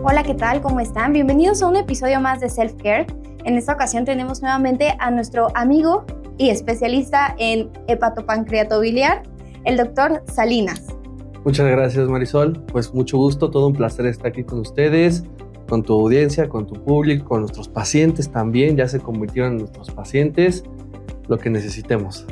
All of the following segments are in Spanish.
Hola, ¿qué tal? ¿Cómo están? Bienvenidos a un episodio más de Self Care. En esta ocasión tenemos nuevamente a nuestro amigo y especialista en hepatopancreatobiliar, el doctor Salinas. Muchas gracias, Marisol. Pues mucho gusto, todo un placer estar aquí con ustedes, con tu audiencia, con tu público, con nuestros pacientes también. Ya se convirtieron en nuestros pacientes, lo que necesitemos.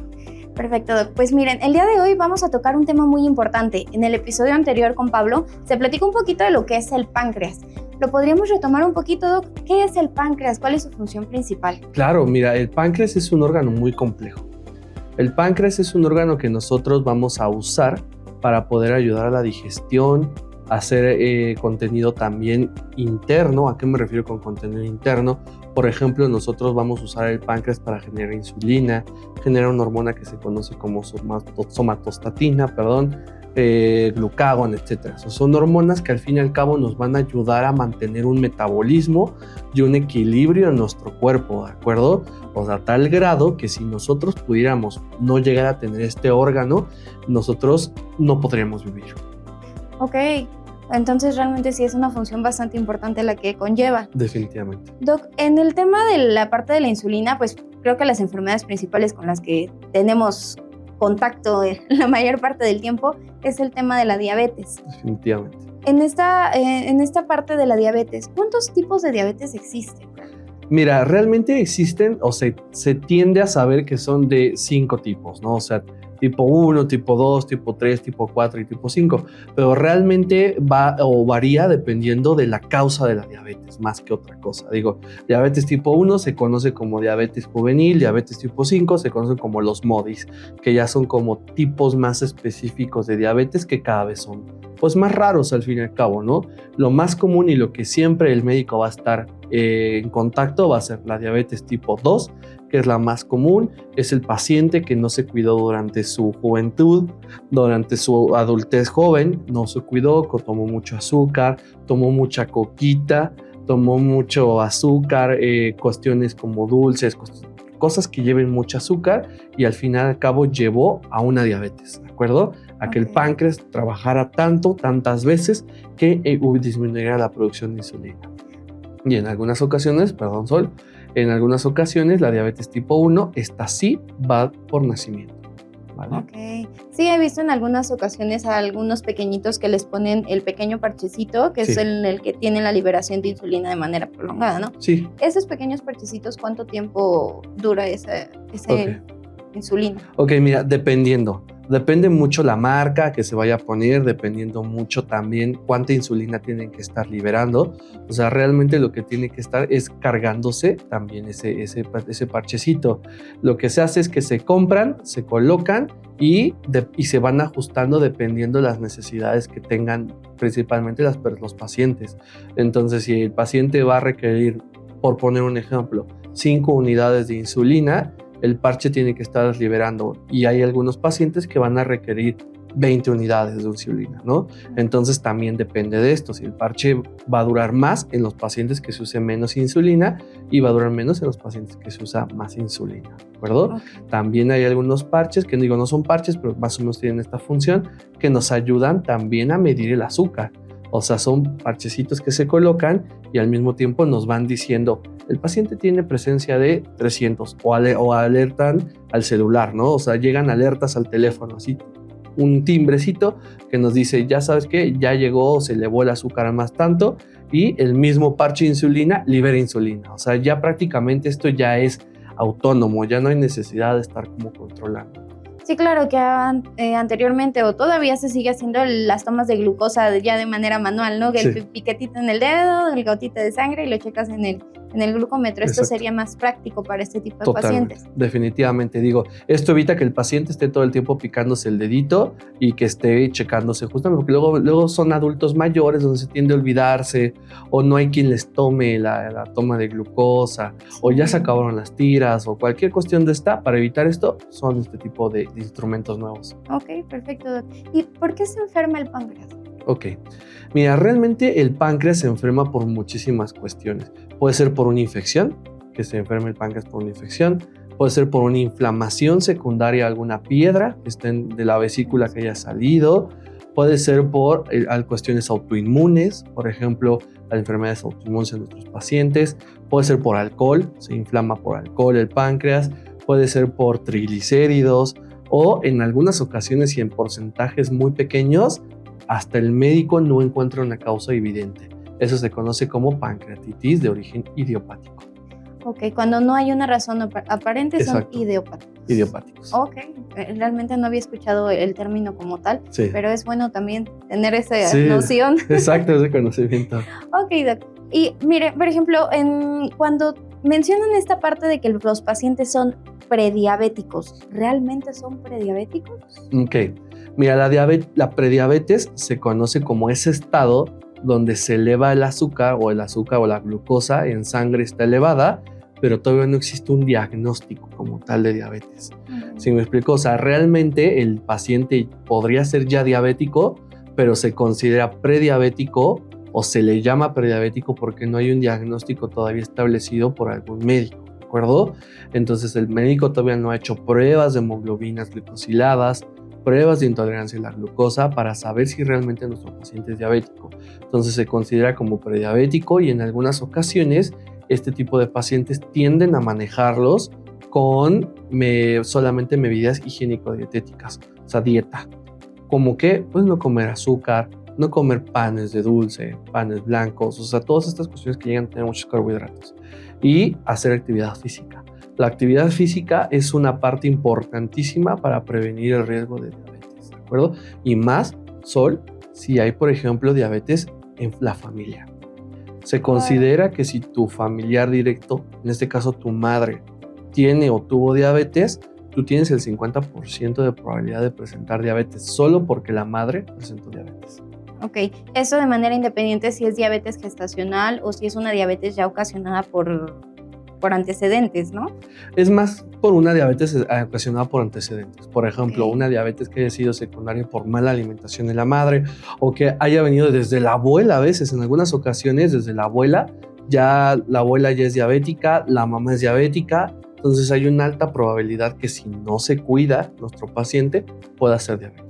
Perfecto, Doc. Pues miren, el día de hoy vamos a tocar un tema muy importante. En el episodio anterior con Pablo se platicó un poquito de lo que es el páncreas. ¿Lo podríamos retomar un poquito, Doc? ¿Qué es el páncreas? ¿Cuál es su función principal? Claro, mira, el páncreas es un órgano muy complejo. El páncreas es un órgano que nosotros vamos a usar para poder ayudar a la digestión, hacer contenido también interno. ¿A qué me refiero con contenido interno? Por ejemplo, nosotros vamos a usar el páncreas para generar insulina, generar una hormona que se conoce como somatostatina, glucagón, etc. Son hormonas que al fin y al cabo nos van a ayudar a mantener un metabolismo y un equilibrio en nuestro cuerpo, ¿de acuerdo? O sea, a tal grado que si nosotros pudiéramos no llegar a tener este órgano, nosotros no podríamos vivir. Ok, entonces realmente sí es una función bastante importante la que conlleva. Definitivamente. Doc, en el tema de la parte de la insulina, pues creo que las enfermedades principales con las que tenemos contacto la mayor parte del tiempo es el tema de la diabetes. Definitivamente. En esta parte de la diabetes, ¿cuántos tipos de diabetes existen? Mira, realmente existen, o se tiende a saber que son de 5 tipos, ¿no? O sea, tipo 1, tipo 2, tipo 3, tipo 4 y tipo 5, pero realmente va o varía dependiendo de la causa de la diabetes, más que otra cosa. Digo, diabetes tipo 1 se conoce como diabetes juvenil, diabetes tipo 5 se conocen como los MODIs, que ya son como tipos más específicos de diabetes que cada vez son pues más raros al fin y al cabo, ¿no? Lo más común y lo que siempre el médico va a estar en contacto va a ser la diabetes tipo 2, que es la más común. Es el paciente que no se cuidó durante su juventud, durante su adultez joven, no se cuidó, tomó mucho azúcar, tomó mucha coquita, tomó mucho azúcar, cuestiones como dulces, cosas que lleven mucho azúcar y al final al cabo llevó a una diabetes, ¿de acuerdo? A que el páncreas trabajara tantas veces que disminuyera la producción de insulina. Y en algunas ocasiones, en algunas ocasiones la diabetes tipo 1, esta sí va por nacimiento, ¿vale? Ok. Sí, he visto en algunas ocasiones a algunos pequeñitos que les ponen el pequeño parchecito, que es el que tiene la liberación de insulina de manera prolongada, ¿no? Sí. Esos pequeños parchecitos, ¿cuánto tiempo dura ese insulina? Ok, mira, Depende mucho la marca que se vaya a poner, dependiendo mucho también cuánta insulina tienen que estar liberando. O sea, realmente lo que tiene que estar es cargándose también ese parchecito. Lo que se hace es que se compran, se colocan y se van ajustando dependiendo de las necesidades que tengan principalmente los pacientes. Entonces, si el paciente va a requerir, por poner un ejemplo, 5 unidades de insulina, el parche tiene que estar liberando y hay algunos pacientes que van a requerir 20 unidades de insulina, ¿no? Entonces también depende de esto, si el parche va a durar más en los pacientes que se use menos insulina y va a durar menos en los pacientes que se usa más insulina, ¿de acuerdo? Okay. También hay algunos parches que no son parches, pero más o menos tienen esta función que nos ayudan también a medir el azúcar. O sea, son parchecitos que se colocan y al mismo tiempo nos van diciendo el paciente tiene presencia de 300 o alertan al celular, ¿no? O sea, llegan alertas al teléfono, así un timbrecito que nos dice, ya sabes qué, ya llegó, se elevó el azúcar a más tanto y el mismo parche de insulina libera insulina. O sea, ya prácticamente esto ya es autónomo, ya no hay necesidad de estar como controlando. Sí, claro que anteriormente o todavía se sigue haciendo las tomas de glucosa ya de manera manual, ¿no? Que el piquetito en el dedo, el gotita de sangre y lo checas en el glucómetro. Exacto. Esto sería más práctico para este tipo de pacientes. Definitivamente, esto evita que el paciente esté todo el tiempo picándose el dedito y que esté checándose justamente, porque luego son adultos mayores donde se tiende a olvidarse o no hay quien les tome la toma de glucosa o ya se acabaron las tiras o cualquier cuestión de esta. Para evitar esto son este tipo de instrumentos nuevos. Ok, perfecto. ¿Y por qué se enferma el páncreas? Ok, mira, realmente el páncreas se enferma por muchísimas cuestiones. Puede ser por una infección, que se enferme el páncreas por una infección. Puede ser por una inflamación secundaria, alguna piedra que esté de la vesícula que haya salido. Puede ser por cuestiones autoinmunes, por ejemplo, las enfermedades autoinmunes en nuestros pacientes. Puede ser por alcohol, se inflama por alcohol el páncreas. Puede ser por triglicéridos o en algunas ocasiones y en porcentajes muy pequeños, hasta el médico no encuentra una causa evidente. Eso se conoce como pancreatitis de origen idiopático. Ok, cuando no hay una razón aparente. Exacto. Son idiopáticos. Idiopáticos. Ok, realmente no había escuchado el término como tal, Sí. pero es bueno también tener esa Sí, noción. Exacto, ese conocimiento. Ok, doc. Y mire, por ejemplo, cuando mencionan esta parte de que los pacientes son prediabéticos, ¿realmente son prediabéticos? Ok, mira, la prediabetes se conoce como ese estado donde se eleva el azúcar o la glucosa en sangre está elevada, pero todavía no existe un diagnóstico como tal de diabetes. ¿Sí me explico? O sea, realmente el paciente podría ser ya diabético, pero se considera prediabético o se le llama prediabético porque no hay un diagnóstico todavía establecido por algún médico, ¿de acuerdo? Entonces el médico todavía no ha hecho pruebas de hemoglobinas glicosiladas, pruebas de intolerancia a la glucosa para saber si realmente nuestro paciente es diabético. Entonces se considera como prediabético y en algunas ocasiones este tipo de pacientes tienden a manejarlos con solamente medidas higiénico-dietéticas, o sea, dieta. Como que, pues no comer azúcar, no comer panes de dulce, panes blancos, o sea, todas estas cuestiones que llegan a tener muchos carbohidratos. Y hacer actividad física. La actividad física es una parte importantísima para prevenir el riesgo de diabetes, ¿de acuerdo? Y más, Sol, si hay, por ejemplo, diabetes en la familia. Se considera que si tu familiar directo, en este caso tu madre, tiene o tuvo diabetes, tú tienes el 50% de probabilidad de presentar diabetes solo porque la madre presentó diabetes. Ok, eso de manera independiente si es diabetes gestacional o si es una diabetes ya ocasionada por antecedentes, ¿no? Es más por una diabetes ocasionada por antecedentes. Por ejemplo, una diabetes que haya sido secundaria por mala alimentación de la madre o que haya venido desde la abuela a veces, en algunas ocasiones desde la abuela ya es diabética, la mamá es diabética, entonces hay una alta probabilidad que si no se cuida nuestro paciente pueda ser diabético.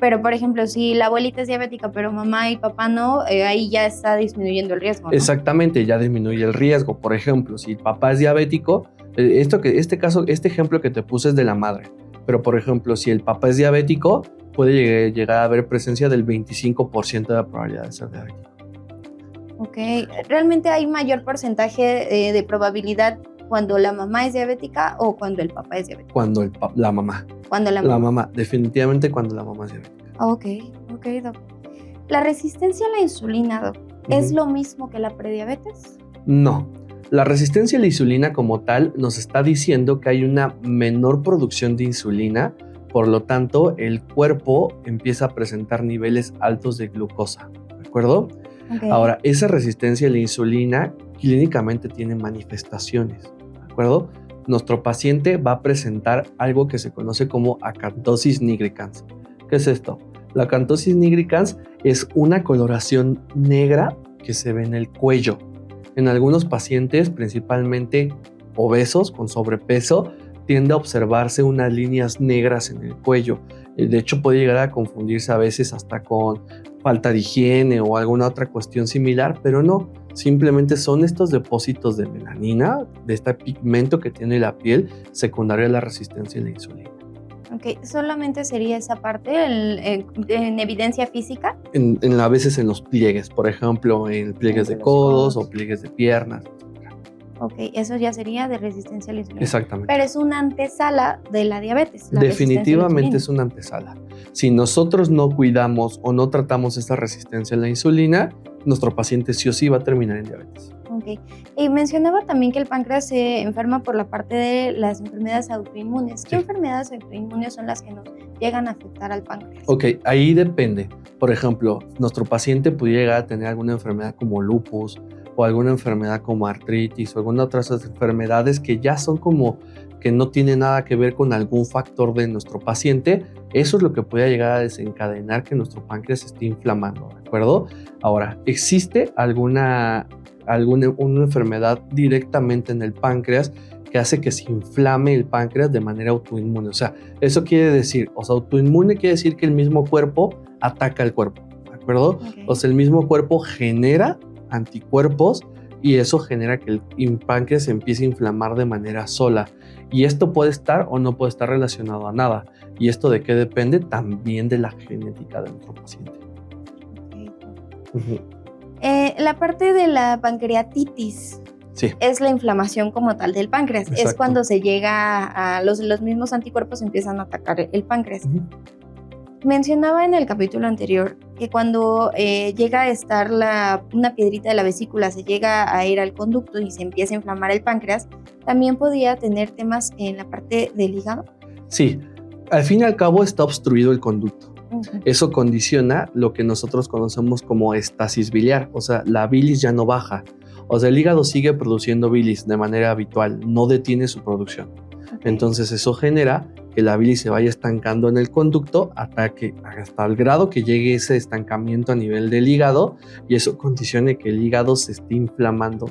Pero, por ejemplo, si la abuelita es diabética, pero mamá y papá no, ahí ya está disminuyendo el riesgo, ¿no? Exactamente, ya disminuye el riesgo. Por ejemplo, si el papá es diabético, este ejemplo que te puse es de la madre. Pero, por ejemplo, si el papá es diabético, puede llegar a haber presencia del 25% de la probabilidad de ser diabético. Ok, ¿realmente hay mayor porcentaje de probabilidad cuando la mamá es diabética o cuando el papá es diabético? Cuando la mamá. Cuando la mamá, definitivamente cuando la mamá es diabética. Ok, doc. ¿La resistencia a la insulina, doc, es lo mismo que la prediabetes? No. La resistencia a la insulina como tal nos está diciendo que hay una menor producción de insulina, por lo tanto el cuerpo empieza a presentar niveles altos de glucosa, ¿de acuerdo? Okay. Ahora, esa resistencia a la insulina clínicamente tiene manifestaciones, ¿de acuerdo? Nuestro paciente va a presentar algo que se conoce como acantosis nigricans. ¿Qué es esto? La acantosis nigricans es una coloración negra que se ve en el cuello. En algunos pacientes, principalmente obesos con sobrepeso, tiende a observarse unas líneas negras en el cuello. De hecho, puede llegar a confundirse a veces hasta con falta de higiene o alguna otra cuestión similar, pero no. Simplemente son estos depósitos de melanina, de este pigmento que tiene la piel, secundario a la resistencia a la insulina. Ok, ¿solamente sería esa parte en evidencia física? A veces en los pliegues, por ejemplo, en pliegues de codos o pliegues de piernas. Ok, eso ya sería de resistencia a la insulina. Exactamente. Pero es una antesala de la diabetes. Definitivamente es una antesala. Si nosotros no cuidamos o no tratamos esta resistencia a la insulina, nuestro paciente sí o sí va a terminar en diabetes. Ok. Y mencionaba también que el páncreas se enferma por la parte de las enfermedades autoinmunes. ¿Qué enfermedades autoinmunes son las que nos llegan a afectar al páncreas? Ok, ahí depende. Por ejemplo, nuestro paciente pudiera llegar a tener alguna enfermedad como lupus o alguna enfermedad como artritis o alguna otras enfermedades que ya son como que no tienen nada que ver con algún factor de nuestro paciente. Eso es lo que puede llegar a desencadenar que nuestro páncreas esté inflamando, ¿de acuerdo? Ahora, ¿existe una enfermedad directamente en el páncreas que hace que se inflame el páncreas de manera autoinmune. O sea, eso quiere decir, autoinmune quiere decir que el mismo cuerpo ataca al cuerpo, ¿de acuerdo? Okay. O sea, el mismo cuerpo genera anticuerpos y eso genera que el páncreas se empiece a inflamar de manera sola. Y esto puede estar o no puede estar relacionado a nada. ¿Y esto de qué depende? También de la genética de nuestro paciente. Okay. La parte de la pancreatitis, sí, es la inflamación como tal del páncreas. Exacto. Es cuando se llega a los mismos anticuerpos empiezan a atacar el páncreas. Mencionaba en el capítulo anterior que cuando llega a estar una piedrita de la vesícula, se llega a ir al conducto y se empieza a inflamar el páncreas, también podía tener temas en la parte del hígado. Sí, al fin y al cabo está obstruido el conducto. Eso condiciona lo que nosotros conocemos como estasis biliar, o sea, la bilis ya no baja. O sea, el hígado sigue produciendo bilis de manera habitual, no detiene su producción. Entonces eso genera que la bilis se vaya estancando en el conducto hasta el grado que llegue ese estancamiento a nivel del hígado y eso condicione que el hígado se esté inflamando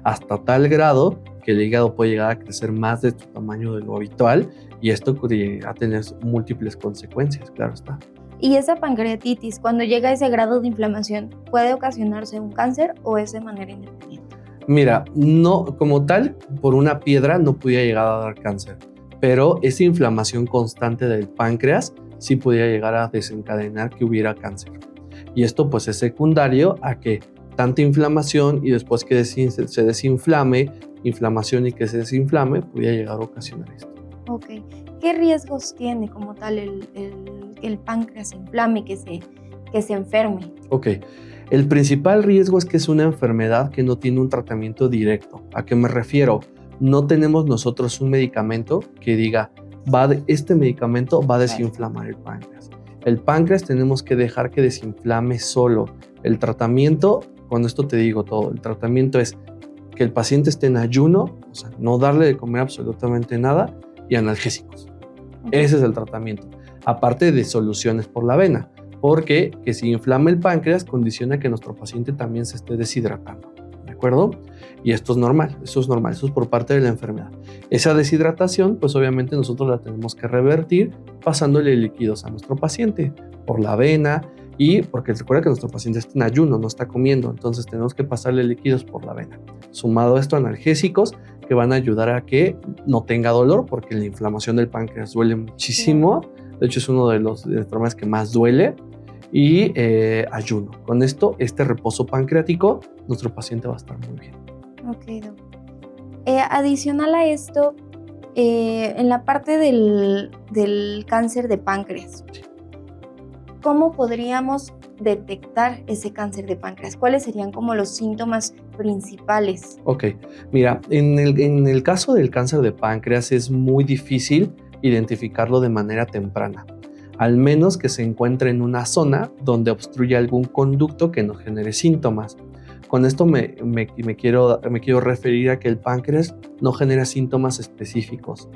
hasta tal grado que el hígado puede llegar a crecer más de su tamaño de lo habitual y esto podría tener múltiples consecuencias, claro está. ¿Y esa pancreatitis, cuando llega a ese grado de inflamación, puede ocasionarse un cáncer o es de manera independiente? Mira, no, como tal, por una piedra no podía llegar a dar cáncer, pero esa inflamación constante del páncreas sí podía llegar a desencadenar que hubiera cáncer. Y esto pues es secundario a que tanta inflamación y después que se desinflame, inflamación y que se desinflame, podía llegar a ocasionar esto. Ok. ¿Qué riesgos tiene como tal el páncreas se inflame, que se enferme? Ok. El principal riesgo es que es una enfermedad que no tiene un tratamiento directo. ¿A qué me refiero? No tenemos nosotros un medicamento que diga, este medicamento va a desinflamar el páncreas. El páncreas tenemos que dejar que desinflame solo. El tratamiento, con esto te digo todo, el tratamiento es que el paciente esté en ayuno, o sea, no darle de comer absolutamente nada y analgésicos. Ese es el tratamiento. Aparte de soluciones por la vena. Porque que si inflama el páncreas condiciona que nuestro paciente también se esté deshidratando, ¿de acuerdo? Y esto es normal, eso es por parte de la enfermedad. Esa deshidratación, pues obviamente nosotros la tenemos que revertir pasándole líquidos a nuestro paciente por la vena y porque recuerda que nuestro paciente está en ayuno, no está comiendo, entonces tenemos que pasarle líquidos por la vena. Sumado a esto, analgésicos que van a ayudar a que no tenga dolor porque la inflamación del páncreas duele muchísimo, de hecho es uno de las enfermedades que más duele. Y ayuno. Con esto, este reposo pancreático, nuestro paciente va a estar muy bien. Ok, Doc. Adicional a esto, en la parte del cáncer de páncreas, ¿cómo podríamos detectar ese cáncer de páncreas? ¿Cuáles serían como los síntomas principales? Ok, mira, en el caso del cáncer de páncreas es muy difícil identificarlo de manera temprana. Al menos que se encuentre en una zona donde obstruya algún conducto que nos genere síntomas. Con esto me quiero referir a que el páncreas no genera síntomas específicos.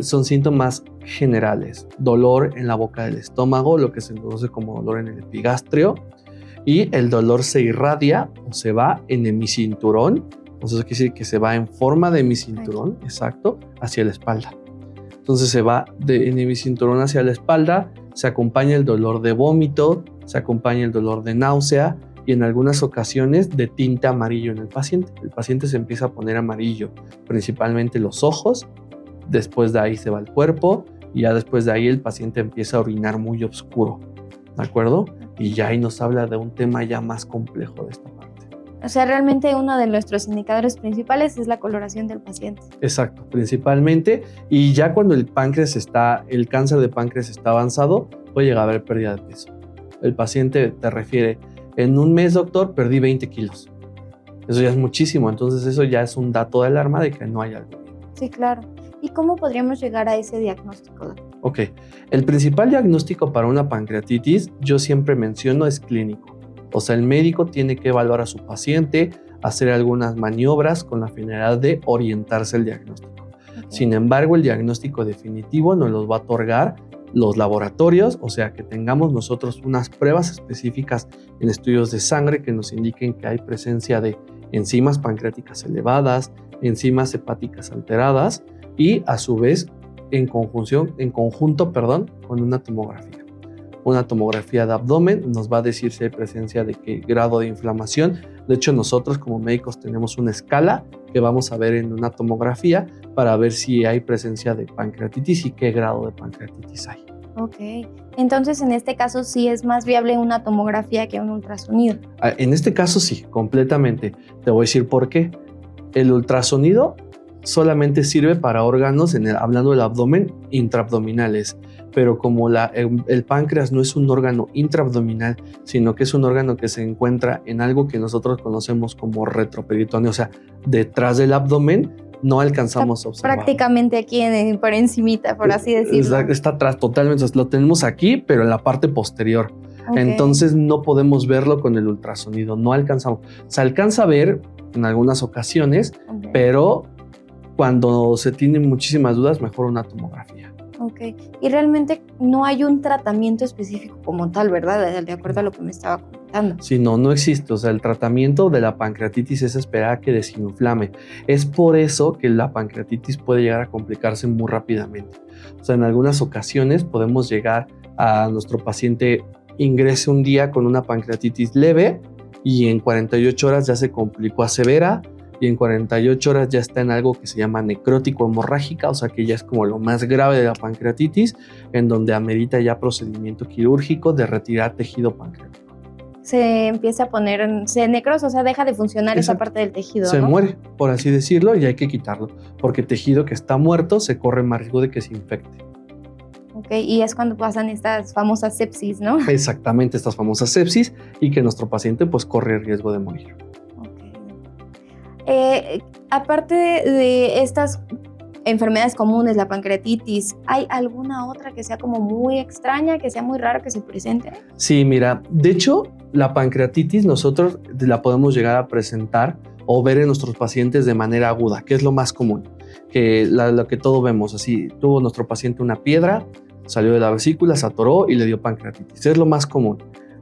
Son síntomas generales. Dolor en la boca del estómago, lo que se conoce como dolor en el epigastrio. Y el dolor se irradia o se va en hemicinturón. Entonces eso quiere decir que se va en forma de hemicinturón, exacto, hacia la espalda. Entonces se va en hemicinturón hacia la espalda, se acompaña el dolor de vómito, se acompaña el dolor de náusea y en algunas ocasiones de tinte amarillo en el paciente. El paciente se empieza a poner amarillo, principalmente los ojos, después de ahí se va el cuerpo y ya después de ahí el paciente empieza a orinar muy oscuro, ¿de acuerdo? Y ya ahí nos habla de un tema ya más complejo de esta parte. O sea, realmente uno de nuestros indicadores principales es la coloración del paciente. Exacto, principalmente. Y ya cuando el cáncer de páncreas está avanzado, puede llegar a haber pérdida de peso. El paciente te refiere, en un mes, doctor, perdí 20 kilos. Eso ya es muchísimo, entonces eso ya es un dato de alarma de que no hay algo bien. Sí, claro. ¿Y cómo podríamos llegar a ese diagnóstico? Ok, el principal diagnóstico para una pancreatitis, yo siempre menciono, es clínico. O sea, el médico tiene que evaluar a su paciente, hacer algunas maniobras con la finalidad de orientarse el diagnóstico. Okay. Sin embargo, el diagnóstico definitivo nos los va a otorgar los laboratorios, o sea, que tengamos nosotros unas pruebas específicas en estudios de sangre que nos indiquen que hay presencia de enzimas pancreáticas elevadas, enzimas hepáticas alteradas y a su vez en conjunto, con una tomografía. Una tomografía de abdomen nos va a decir si hay presencia de qué grado de inflamación. De hecho, nosotros como médicos tenemos una escala que vamos a ver en una tomografía para ver si hay presencia de pancreatitis y qué grado de pancreatitis hay. Ok, entonces en este caso sí es más viable una tomografía que un ultrasonido. En este caso sí, completamente. Te voy a decir por qué. El ultrasonido solamente sirve para órganos, hablando del abdomen, intraabdominales. Pero como el páncreas no es un órgano intraabdominal, sino que es un órgano que se encuentra en algo que nosotros conocemos como retroperitoneo, o sea, detrás del abdomen, no alcanzamos a observar. Prácticamente aquí por encimita, por así decirlo. Está atrás, totalmente. Lo tenemos aquí, pero en la parte posterior. Okay. Entonces no podemos verlo con el ultrasonido, no alcanzamos. Se alcanza a ver en algunas ocasiones, okay, pero cuando se tienen muchísimas dudas, mejor una tomografía. Ok, y realmente no hay un tratamiento específico como tal, ¿verdad? De acuerdo a lo que me estaba comentando. Sí, no existe. O sea, el tratamiento de la pancreatitis es esperar a que desinflame. Es por eso que la pancreatitis puede llegar a complicarse muy rápidamente. O sea, en algunas ocasiones podemos llegar a nuestro paciente ingrese un día con una pancreatitis leve y en 48 horas ya se complicó a severa, y en 48 horas ya está en algo que se llama necrótico hemorrágica, o sea que ya es como lo más grave de la pancreatitis, en donde amerita ya procedimiento quirúrgico de retirar tejido pancreático. Se empieza a poner, se necrosa, o sea, deja de funcionar. Exacto. Esa parte del tejido, se muere, por así decirlo, y hay que quitarlo, porque tejido que está muerto se corre más riesgo de que se infecte. Ok, y es cuando pasan estas famosas sepsis, ¿no? Exactamente, estas famosas sepsis, y que nuestro paciente pues corre el riesgo de morir. Aparte de estas enfermedades comunes, la pancreatitis, ¿hay alguna otra que sea como muy extraña, que sea muy rara que se presente? Sí, mira, de hecho, la pancreatitis nosotros la podemos llegar a presentar o ver en nuestros pacientes de manera aguda, que es lo más común, que lo que todos vemos, así, tuvo nuestro paciente una piedra, salió de la vesícula, se atoró y le dio pancreatitis, es lo más común.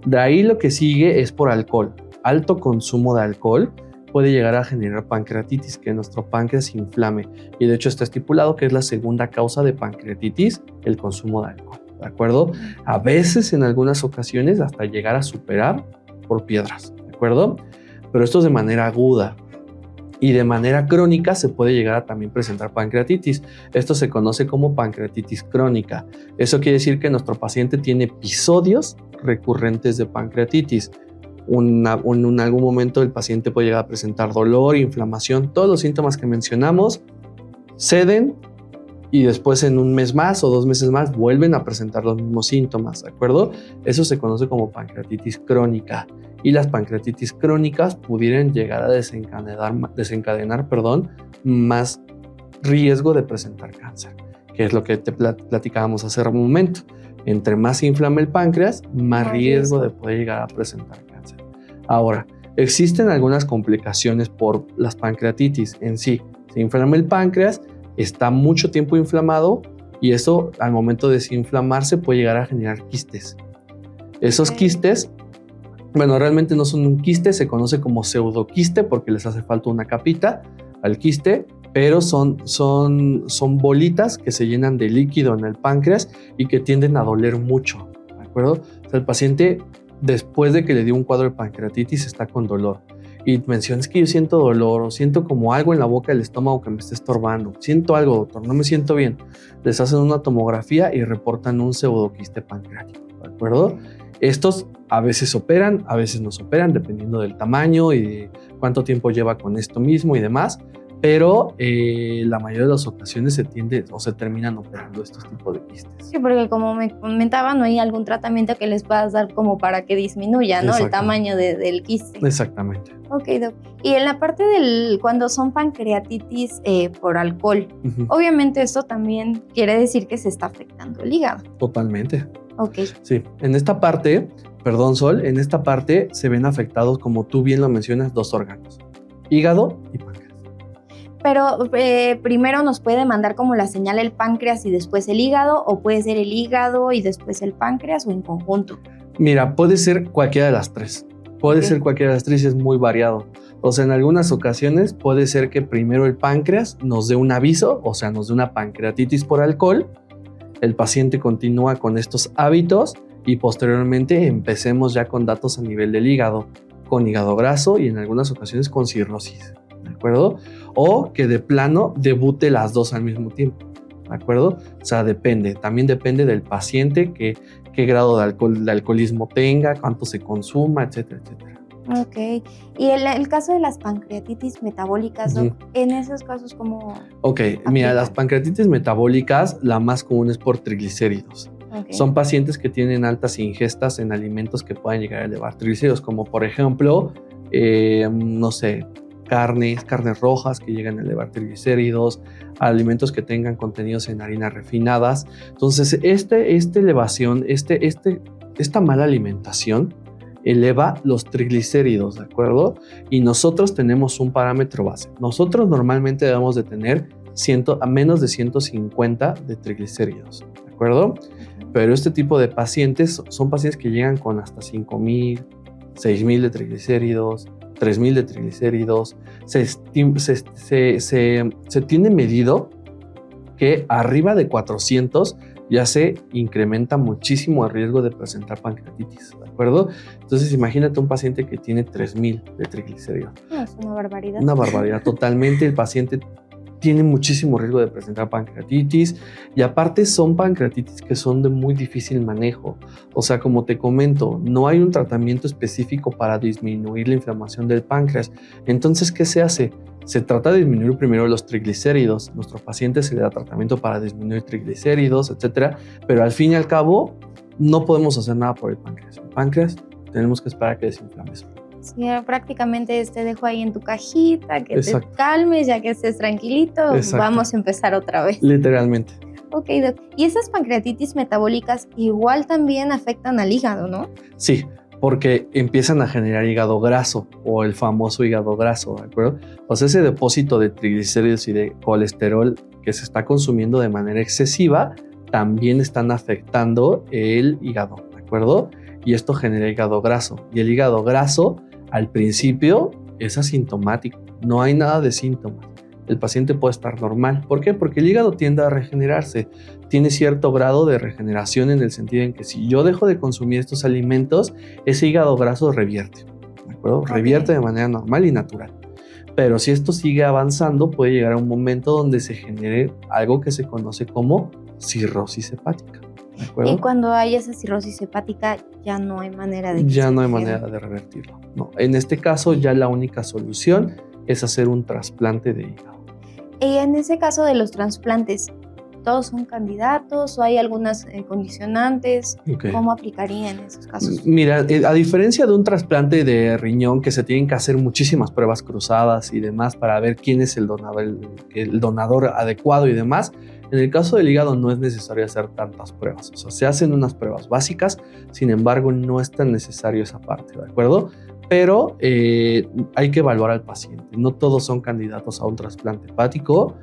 De ahí lo que sigue es por alcohol, alto consumo de alcohol puede llegar a generar pancreatitis, que nuestro páncreas se inflame. Y de hecho está estipulado que es la segunda causa de pancreatitis, el consumo de alcohol, ¿de acuerdo? A veces, en algunas ocasiones, hasta llegar a superar por piedras, ¿de acuerdo? Pero esto es de manera aguda. Y de manera crónica se puede llegar a también presentar pancreatitis. Esto se conoce como pancreatitis crónica. Eso quiere decir que nuestro paciente tiene episodios recurrentes de pancreatitis. En algún momento el paciente puede llegar a presentar dolor, inflamación, todos los síntomas que mencionamos ceden y después en un mes más o 2 meses más vuelven a presentar los mismos síntomas, ¿de acuerdo? Eso se conoce como pancreatitis crónica y las pancreatitis crónicas pudieran llegar a desencadenar más riesgo de presentar cáncer, que es lo que te platicábamos hace un momento. Entre más se inflama el páncreas, más riesgo de poder llegar a presentar cáncer. Ahora, existen algunas complicaciones por las pancreatitis en sí. Se inflama el páncreas, está mucho tiempo inflamado y eso al momento de desinflamarse puede llegar a generar quistes. Esos quistes, bueno, realmente no son un quiste, se conoce como pseudoquiste porque les hace falta una capita al quiste, pero son bolitas que se llenan de líquido en el páncreas y que tienden a doler mucho, ¿de acuerdo? O sea, el paciente, después de que le dio un cuadro de pancreatitis, está con dolor. Y mencionas que yo siento dolor o siento como algo en la boca del estómago que me está estorbando. Siento algo, doctor, no me siento bien. Les hacen una tomografía y reportan un pseudoquiste pancreático, ¿de acuerdo? Estos a veces operan, a veces no se operan, dependiendo del tamaño y de cuánto tiempo lleva con esto mismo y demás. Pero la mayoría de las ocasiones se terminan operando estos tipos de quistes. Sí, porque como me comentaba, no hay algún tratamiento que les puedas dar como para que disminuya, ¿no? El tamaño del quiste. Exactamente. Ok, doc. Y en la parte cuando son pancreatitis por alcohol, obviamente esto también quiere decir que se está afectando el hígado. Totalmente. Ok. Sí, en esta parte, perdón Sol, en esta parte se ven afectados, como tú bien lo mencionas, 2 órganos, hígado y páncreas. Pero primero nos puede mandar como la señal el páncreas y después el hígado, o puede ser el hígado y después el páncreas, o en conjunto. Mira, puede ser cualquiera de las tres. Puede ser cualquiera de las tres y es muy variado. O sea, en algunas ocasiones puede ser que primero el páncreas nos dé un aviso, o sea, nos dé una pancreatitis por alcohol, el paciente continúa con estos hábitos y posteriormente empecemos ya con datos a nivel del hígado, con hígado graso y en algunas ocasiones con cirrosis, ¿de acuerdo? O que de plano debute las dos al mismo tiempo, ¿de acuerdo? O sea, también depende del paciente, qué grado de alcoholismo tenga, cuánto se consuma, etcétera, etcétera. Ok. Y el caso de las pancreatitis metabólicas, ¿no? En esos casos, ¿cómo? Ok, mira, las pancreatitis metabólicas, la más común es por triglicéridos. Okay. Son pacientes que tienen altas ingestas en alimentos que puedan llegar a elevar triglicéridos, como por ejemplo, no sé, carnes rojas que llegan a elevar triglicéridos, alimentos que tengan contenidos en harinas refinadas. Entonces, esta elevación, esta mala alimentación eleva los triglicéridos, ¿de acuerdo? Y nosotros tenemos un parámetro base. Nosotros normalmente debemos de tener a menos de 150 de triglicéridos, ¿de acuerdo? Pero este tipo de pacientes son pacientes que llegan con hasta 5,000, 6,000 de triglicéridos, 3,000 de triglicéridos. Se tiene medido que arriba de 400 ya se incrementa muchísimo el riesgo de presentar pancreatitis, ¿de acuerdo? Entonces imagínate un paciente que tiene 3,000 de triglicéridos. Es una barbaridad. Una barbaridad, totalmente. El paciente tiene muchísimo riesgo de presentar pancreatitis y aparte son pancreatitis que son de muy difícil manejo. O sea, como te comento, no hay un tratamiento específico para disminuir la inflamación del páncreas. Entonces, ¿qué se hace? Se trata de disminuir primero los triglicéridos. Nuestro paciente se le da tratamiento para disminuir triglicéridos, etcétera, pero al fin y al cabo no podemos hacer nada por el páncreas. El páncreas tenemos que esperar a que desinflame. Sí, prácticamente te dejo ahí en tu cajita, que te calmes, ya que estés tranquilito, vamos a empezar otra vez. Literalmente. Ok, Doc. Y esas pancreatitis metabólicas igual también afectan al hígado, ¿no? Sí, porque empiezan a generar hígado graso o el famoso hígado graso, ¿de acuerdo? O sea, ese depósito de triglicéridos y de colesterol que se está consumiendo de manera excesiva también están afectando el hígado, ¿de acuerdo? Y esto genera hígado graso. Y el hígado graso al principio es asintomático, no hay nada de síntomas. El paciente puede estar normal. ¿Por qué? Porque el hígado tiende a regenerarse. Tiene cierto grado de regeneración en el sentido en que si yo dejo de consumir estos alimentos, ese hígado graso revierte, ¿de acuerdo? Revierte de manera normal y natural. Pero si esto sigue avanzando, puede llegar a un momento donde se genere algo que se conoce como cirrosis hepática. Y cuando hay esa cirrosis hepática, ya no hay manera de revertirlo. No. En este caso, ya la única solución es hacer un trasplante de hígado. Y en ese caso de los trasplantes, ¿todos son candidatos o hay algunas condicionantes? Okay. ¿Cómo aplicaría en esos casos? Mira, a diferencia de un trasplante de riñón que se tienen que hacer muchísimas pruebas cruzadas y demás para ver quién es el donador adecuado y demás, en el caso del hígado no es necesario hacer tantas pruebas. O sea, se hacen unas pruebas básicas, sin embargo no es tan necesario esa parte, ¿de acuerdo? Pero hay que evaluar al paciente. No todos son candidatos a un trasplante hepático.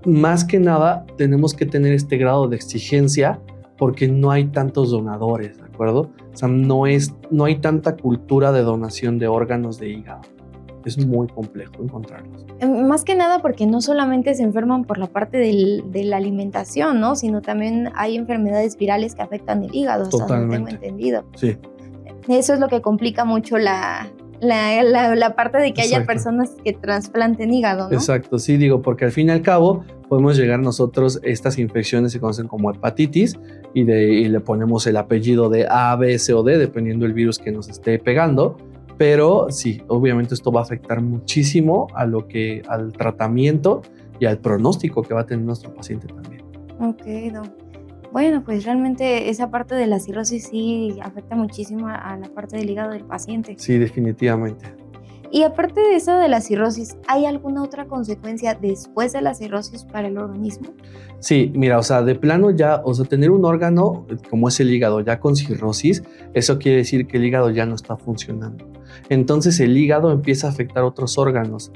Más que nada, tenemos que tener este grado de exigencia porque no hay tantos donadores, ¿de acuerdo? O sea, no hay tanta cultura de donación de órganos de hígado. Es muy complejo encontrarlos. Más que nada porque no solamente se enferman por la parte de la alimentación, ¿no? Sino también hay enfermedades virales que afectan el hígado, hasta donde tengo entendido. Sí. Eso es lo que complica mucho la parte de que haya personas que trasplanten hígado, ¿no? Exacto, sí, digo, porque al fin y al cabo podemos llegar nosotros, estas infecciones se conocen como hepatitis y le ponemos el apellido de A, B, C o D, dependiendo del virus que nos esté pegando. Pero sí, obviamente esto va a afectar muchísimo al tratamiento y al pronóstico que va a tener nuestro paciente también. Ok, no. Bueno, pues realmente esa parte de la cirrosis sí afecta muchísimo a la parte del hígado del paciente. Sí, definitivamente. Y aparte de eso de la cirrosis, ¿hay alguna otra consecuencia después de la cirrosis para el organismo? Sí, mira, o sea, de plano ya, o sea, tener un órgano como es el hígado ya con cirrosis, eso quiere decir que el hígado ya no está funcionando. Entonces el hígado empieza a afectar otros órganos,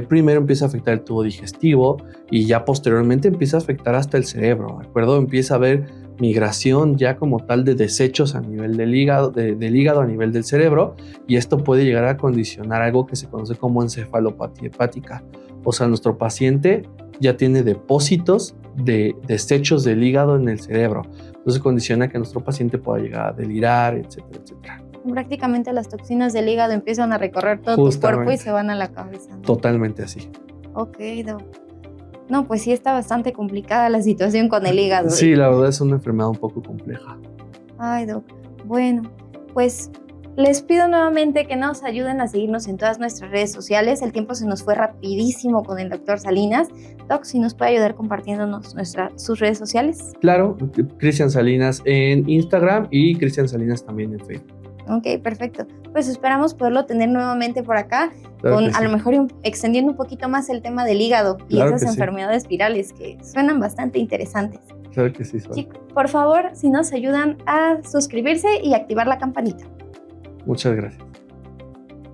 primero empieza a afectar el tubo digestivo y ya posteriormente empieza a afectar hasta el cerebro, ¿de acuerdo? Empieza a haber migración ya como tal de desechos a nivel del hígado, del hígado a nivel del cerebro, y esto puede llegar a condicionar algo que se conoce como encefalopatía hepática. O sea, nuestro paciente ya tiene depósitos de desechos del hígado en el cerebro. Entonces condiciona que nuestro paciente pueda llegar a delirar, etcétera, etcétera. Prácticamente las toxinas del hígado empiezan a recorrer todo tu cuerpo y se van a la cabeza, ¿no? Totalmente así. Ok, Doc. No, pues sí está bastante complicada la situación con el hígado. Sí, la verdad es una enfermedad un poco compleja. Ay, Doc. Bueno, pues les pido nuevamente que nos ayuden a seguirnos en todas nuestras redes sociales. El tiempo se nos fue rapidísimo con el doctor Salinas. Doc, si nos puede ayudar compartiéndonos sus redes sociales. Claro, Cristian Salinas en Instagram y Cristian Salinas también en Facebook. Ok, perfecto. Pues esperamos poderlo tener nuevamente por acá, claro, con a lo mejor extendiendo un poquito más el tema del hígado y claro esas enfermedades virales que suenan bastante interesantes. Claro que sí, Chicos, por favor, si nos ayudan a suscribirse y activar la campanita. Muchas gracias.